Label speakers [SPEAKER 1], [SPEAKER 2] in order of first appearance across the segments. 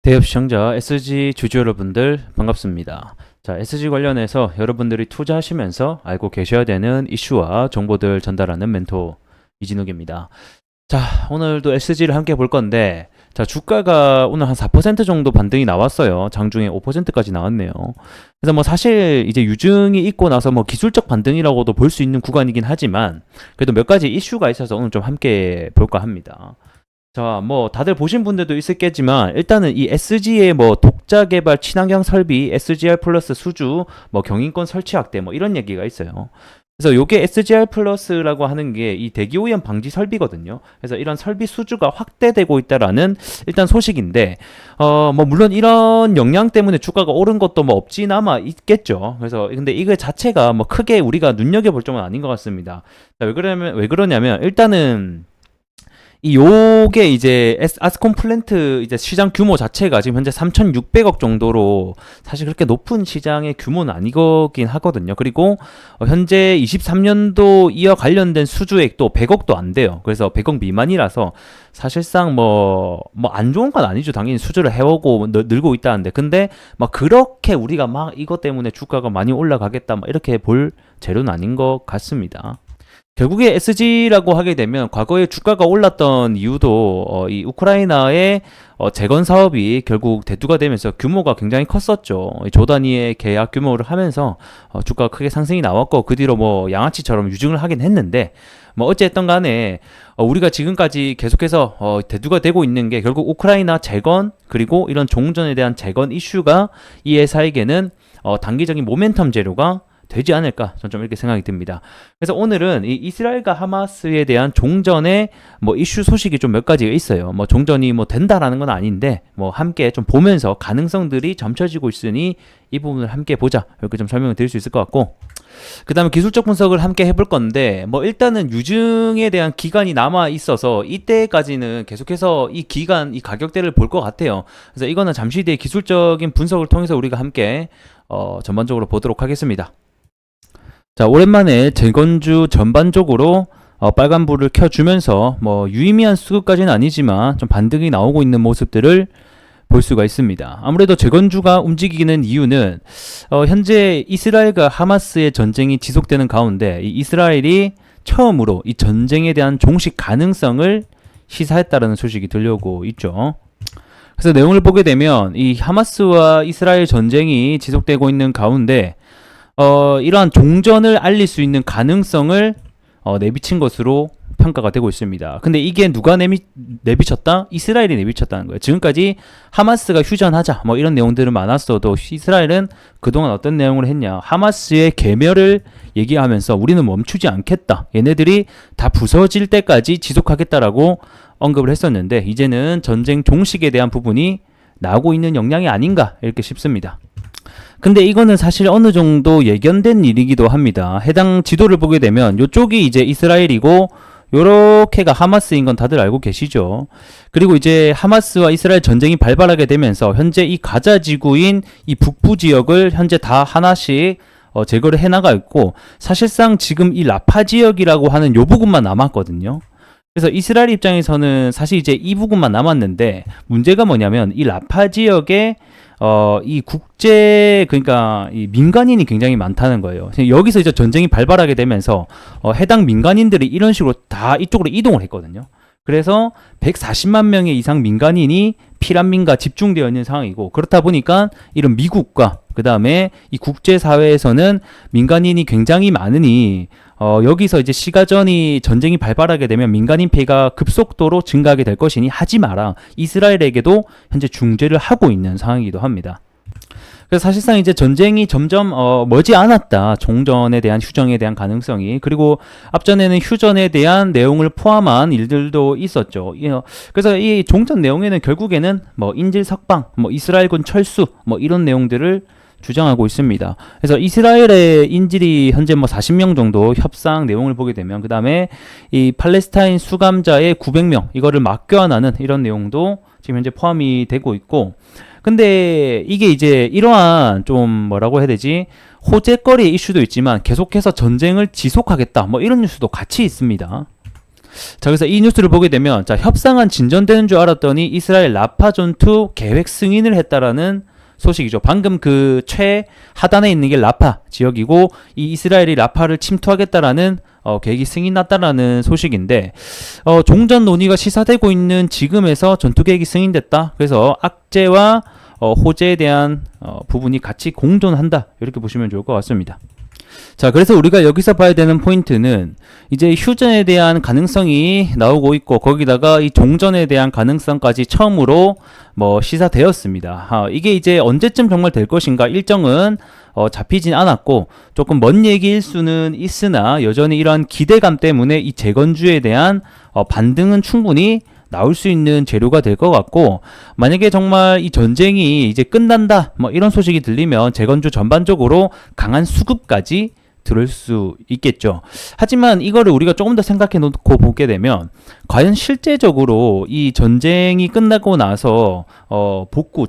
[SPEAKER 1] 대업 시청자 SG 주주 여러분들 반갑습니다. 자, SG 관련해서 여러분들이 투자하시면서 알고 계셔야 되는 이슈와 정보들 전달하는 멘토 이진욱입니다. 자, 오늘도 SG를 함께 볼 건데, 자, 주가가 오늘 한 4% 정도 반등이 나왔어요. 장중에 5%까지 나왔네요. 그래서 뭐 사실 이제 유증이 있고 나서 뭐 기술적 반등이라고도 볼 수 있는 구간이긴 하지만, 그래도 몇 가지 이슈가 있어서 오늘 좀 함께 볼까 합니다. 자, 뭐 다들 보신 분들도 있었겠지만 일단은 이 SG의 뭐 독자 개발 친환경 설비, SGR 플러스 수주, 뭐 경인권 설치 확대 뭐 이런 얘기가 있어요. 그래서 요게 SGR 플러스라고 하는 게 이 대기 오염 방지 설비거든요. 그래서 이런 설비 수주가 확대되고 있다라는 일단 소식인데, 뭐 물론 이런 영향 때문에 주가가 오른 것도 뭐 없지나마 있겠죠. 그래서 근데 이거 자체가 뭐 크게 우리가 눈여겨볼 점은 아닌 것 같습니다. 자, 왜 그러냐면 일단은 요게 이제 아스콘 플랜트 이제 시장 규모 자체가 지금 현재 3,600억 정도로 사실 그렇게 높은 시장의 규모는 아니긴 하거든요. 그리고 현재 23년도 이어 관련된 수주액도 100억도 안 돼요. 그래서 100억 미만이라서 사실상 뭐 안 좋은 건 아니죠. 당연히 수주를 해오고 늘고 있다는데, 근데 막 그렇게 우리가 막 이것 때문에 주가가 많이 올라가겠다 막 이렇게 볼 재료는 아닌 것 같습니다. 결국에 SG라고 하게 되면 과거에 주가가 올랐던 이유도 이 우크라이나의 재건 사업이 결국 대두가 되면서 규모가 굉장히 컸었죠. 조 단위의 계약 규모를 하면서 주가가 크게 상승이 나왔고, 그 뒤로 뭐 양아치처럼 유증을 하긴 했는데, 뭐 어찌됐든 간에 우리가 지금까지 계속해서 대두가 되고 있는 게 결국 우크라이나 재건, 그리고 이런 종전에 대한 재건 이슈가 이 회사에게는 단기적인 모멘텀 재료가 되지 않을까, 전 좀 이렇게 생각이 듭니다. 그래서 오늘은 이 이스라엘과 하마스에 대한 종전의 뭐 이슈 소식이 좀 몇 가지가 있어요. 뭐 종전이 뭐 된다라는 건 아닌데, 뭐 함께 좀 보면서 가능성들이 점쳐지고 있으니 이 부분을 함께 보자, 이렇게 좀 설명을 드릴 수 있을 것 같고, 그 다음에 기술적 분석을 함께 해볼 건데, 뭐 일단은 유증에 대한 기간이 남아 있어서 이때까지는 계속해서 이 기간, 이 가격대를 볼 것 같아요. 그래서 이거는 잠시 뒤에 기술적인 분석을 통해서 우리가 함께 전반적으로 보도록 하겠습니다. 자, 오랜만에 재건주 전반적으로 빨간불을 켜주면서 뭐 유의미한 수급까지는 아니지만 좀 반등이 나오고 있는 모습들을 볼 수가 있습니다. 아무래도 재건주가 움직이는 이유는 현재 이스라엘과 하마스의 전쟁이 지속되는 가운데 이 이스라엘이 처음으로 이 전쟁에 대한 종식 가능성을 시사했다는 소식이 들려오고 있죠. 그래서 내용을 보게 되면 이 하마스와 이스라엘 전쟁이 지속되고 있는 가운데 이러한 종전을 알릴 수 있는 가능성을 내비친 것으로 평가가 되고 있습니다. 근데 이게 누가 내비쳤다? 이스라엘이 내비쳤다는 거예요. 지금까지 하마스가 휴전하자 뭐 이런 내용들은 많았어도 이스라엘은 그동안 어떤 내용을 했냐? 하마스의 괴멸을 얘기하면서 우리는 멈추지 않겠다. 얘네들이 다 부서질 때까지 지속하겠다라고 언급을 했었는데, 이제는 전쟁 종식에 대한 부분이 나오고 있는 영향이 아닌가 이렇게 싶습니다. 근데 이거는 사실 어느 정도 예견된 일이기도 합니다. 해당 지도를 보게 되면 이쪽이 이제 이스라엘이고 요렇게가 하마스인 건 다들 알고 계시죠. 그리고 이제 하마스와 이스라엘 전쟁이 발발하게 되면서 현재 이 가자 지구인 이 북부 지역을 현재 다 하나씩 제거를 해나가 있고, 사실상 지금 이 라파 지역이라고 하는 요 부분만 남았거든요. 그래서 이스라엘 입장에서는 사실 이제 이 부분만 남았는데, 문제가 뭐냐면 이 라파 지역에 이 그러니까 이 민간인이 굉장히 많다는 거예요. 여기서 이제 전쟁이 발발하게 되면서 해당 민간인들이 이런 식으로 다 이쪽으로 이동을 했거든요. 그래서 140만 명의 이상 민간인이 피난민가 집중되어 있는 상황이고, 그렇다 보니까 이런 미국과 그 다음에 이 국제사회에서는 민간인이 굉장히 많으니 여기서 이제 시가전이 전쟁이 발발하게 되면 민간인 피해가 급속도로 증가하게 될 것이니 하지 마라. 이스라엘에게도 현재 중재를 하고 있는 상황이기도 합니다. 그래서 사실상 이제 전쟁이 점점 머지 않았다. 종전에 대한 휴전에 대한 가능성이. 그리고 앞전에는 휴전에 대한 내용을 포함한 일들도 있었죠. 그래서 이 종전 내용에는 결국에는 뭐 인질 석방, 뭐 이스라엘군 철수, 뭐 이런 내용들을 주장하고 있습니다. 그래서 이스라엘의 인질이 현재 뭐 40명 정도 협상 내용을 보게 되면, 그 다음에 이 팔레스타인 수감자의 900명 이거를 맞교환하는 이런 내용도 지금 현재 포함이 되고 있고, 근데 이게 이제 이러한 좀 뭐라고 해야 되지, 호재거리의 이슈도 있지만 계속해서 전쟁을 지속하겠다 뭐 이런 뉴스도 같이 있습니다. 자, 그래서 이 뉴스를 보게 되면 자, 협상안 진전되는 줄 알았더니 이스라엘 라파 전투 계획 승인을 했다라는 소식이죠. 방금 그 최하단에 있는 게 라파 지역이고 이 이스라엘이 라파를 침투하겠다라는 계획이 승인났다라는 소식인데 종전 논의가 시사되고 있는 지금에서 전투 계획이 승인됐다. 그래서 악재와 호재에 대한 부분이 같이 공존한다. 이렇게 보시면 좋을 것 같습니다. 자, 그래서 우리가 여기서 봐야 되는 포인트는 이제 휴전에 대한 가능성이 나오고 있고 거기다가 이 종전에 대한 가능성까지 처음으로 시사되었습니다. 이게 이제 언제쯤 정말 될 것인가 일정은 잡히진 않았고 조금 먼 얘기일 수는 있으나 여전히 이러한 기대감 때문에 이 재건주에 대한 반등은 충분히 나올 수 있는 재료가 될 것 같고 만약에 정말 이 전쟁이 이제 끝난다 이런 소식이 들리면 재건주 전반적으로 강한 수급까지 들을 수 있겠죠. 하지만 이거를 우리가 조금 더 생각해 놓고 보게 되면 과연 실제적으로 이 전쟁이 끝나고 나서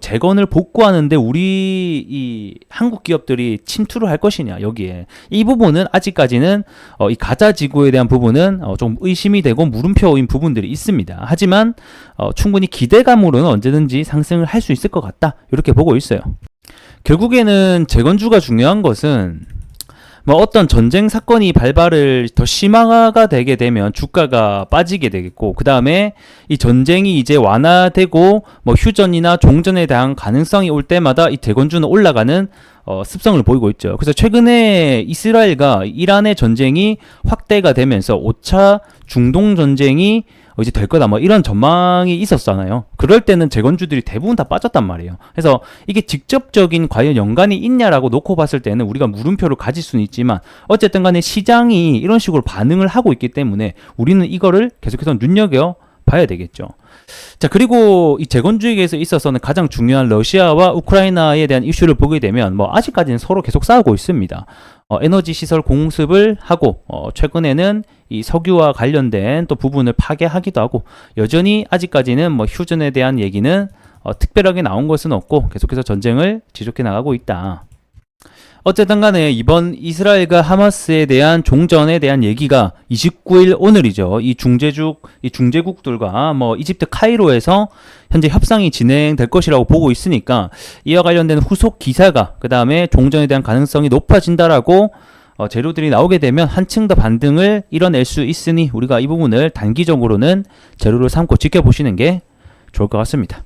[SPEAKER 1] 재건을 복구하는데 우리 이 한국 기업들이 침투를 할 것이냐 여기에 이 부분은 아직까지는 이 가자 지구에 대한 부분은 좀 의심이 되고 물음표인 부분들이 있습니다. 하지만 충분히 기대감으로는 언제든지 상승을 할 수 있을 것 같다 이렇게 보고 있어요. 결국에는 재건주가 중요한 것은 어떤 전쟁 사건이 발발을 더 심화가 되게 되면 주가가 빠지게 되겠고 그 다음에 이 전쟁이 이제 완화되고 휴전이나 종전에 대한 가능성이 올 때마다 이 재건주는 올라가는 습성을 보이고 있죠. 그래서 최근에 이스라엘과 이란의 전쟁이 확대가 되면서 5차 중동 전쟁이 이제 될 거다 이런 전망이 있었잖아요. 그럴 때는 재건주들이 대부분 다 빠졌단 말이에요. 그래서 이게 직접적인 과연 연관이 있냐라고 놓고 봤을 때는 우리가 물음표를 가질 수는 있지만 어쨌든 간에 시장이 이런 식으로 반응을 하고 있기 때문에 우리는 이거를 계속해서 눈여겨 봐야 되겠죠. 자, 그리고 이 재건주에 있어서는 가장 중요한 러시아와 우크라이나에 대한 이슈를 보게 되면 아직까지는 서로 계속 싸우고 있습니다. 에너지 시설 공습을 하고 최근에는 이 석유와 관련된 또 부분을 파괴하기도 하고 여전히 아직까지는 휴전에 대한 얘기는 특별하게 나온 것은 없고 계속해서 전쟁을 지속해 나가고 있다. 어쨌든 간에 이번 이스라엘과 하마스에 대한 종전에 대한 얘기가 29일 오늘이죠. 이 중재국들과 이집트 카이로에서 현재 협상이 진행될 것이라고 보고 있으니까 이와 관련된 후속 기사가 그 다음에 종전에 대한 가능성이 높아진다라고 재료들이 나오게 되면 한층 더 반등을 이뤄낼 수 있으니 우리가 이 부분을 단기적으로는 재료를 삼고 지켜보시는 게 좋을 것 같습니다.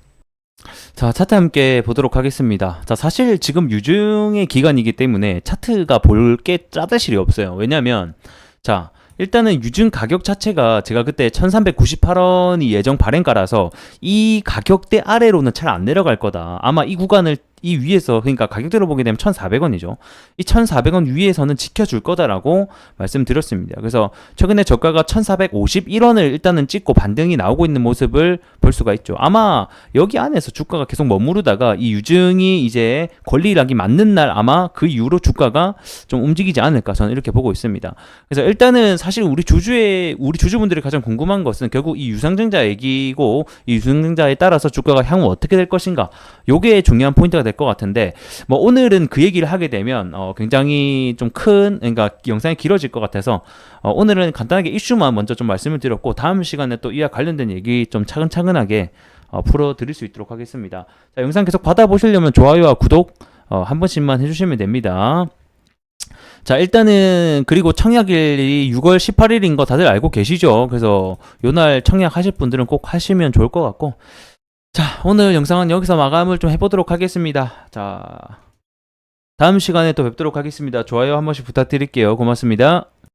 [SPEAKER 1] 자, 차트 함께 보도록 하겠습니다. 자, 사실 지금 유증의 기간이기 때문에 차트가 볼 게 짜다실이 없어요. 왜냐면 자, 일단은 유증 가격 자체가 제가 그때 1398원이 예정 발행가라서 이 가격대 아래로는 잘 안 내려갈 거다. 아마 이 구간을 이 위에서 그러니까 가격대로 보게 되면 1,400원이죠. 이 1,400원 위에서는 지켜줄 거다라고 말씀드렸습니다. 그래서 최근에 저가가 1,451원을 일단은 찍고 반등이 나오고 있는 모습을 볼 수가 있죠. 아마 여기 안에서 주가가 계속 머무르다가 이 유증이 이제 권리락이 맞는 날 아마 그 이후로 주가가 좀 움직이지 않을까 저는 이렇게 보고 있습니다. 그래서 일단은 사실 우리 주주분들이 가장 궁금한 것은 결국 이 유상증자 얘기고 이 유상증자에 따라서 주가가 향후 어떻게 될 것인가 요게 중요한 포인트가 될 것 같은데 오늘은 그 얘기를 하게 되면 굉장히 좀 그러니까 영상이 길어질 것 같아서 오늘은 간단하게 이슈만 먼저 좀 말씀을 드렸고 다음 시간에 또 이와 관련된 얘기 좀 차근차근하게 풀어드릴 수 있도록 하겠습니다. 자, 영상 계속 받아보시려면 좋아요와 구독 한 번씩만 해주시면 됩니다. 자, 일단은 그리고 청약일이 6월 18일인 거 다들 알고 계시죠? 그래서 요날 청약하실 분들은 꼭 하시면 좋을 것 같고 자, 오늘 영상은 여기서 마감을 좀 해보도록 하겠습니다. 자, 다음 시간에 또 뵙도록 하겠습니다. 좋아요 한 번씩 부탁드릴게요. 고맙습니다.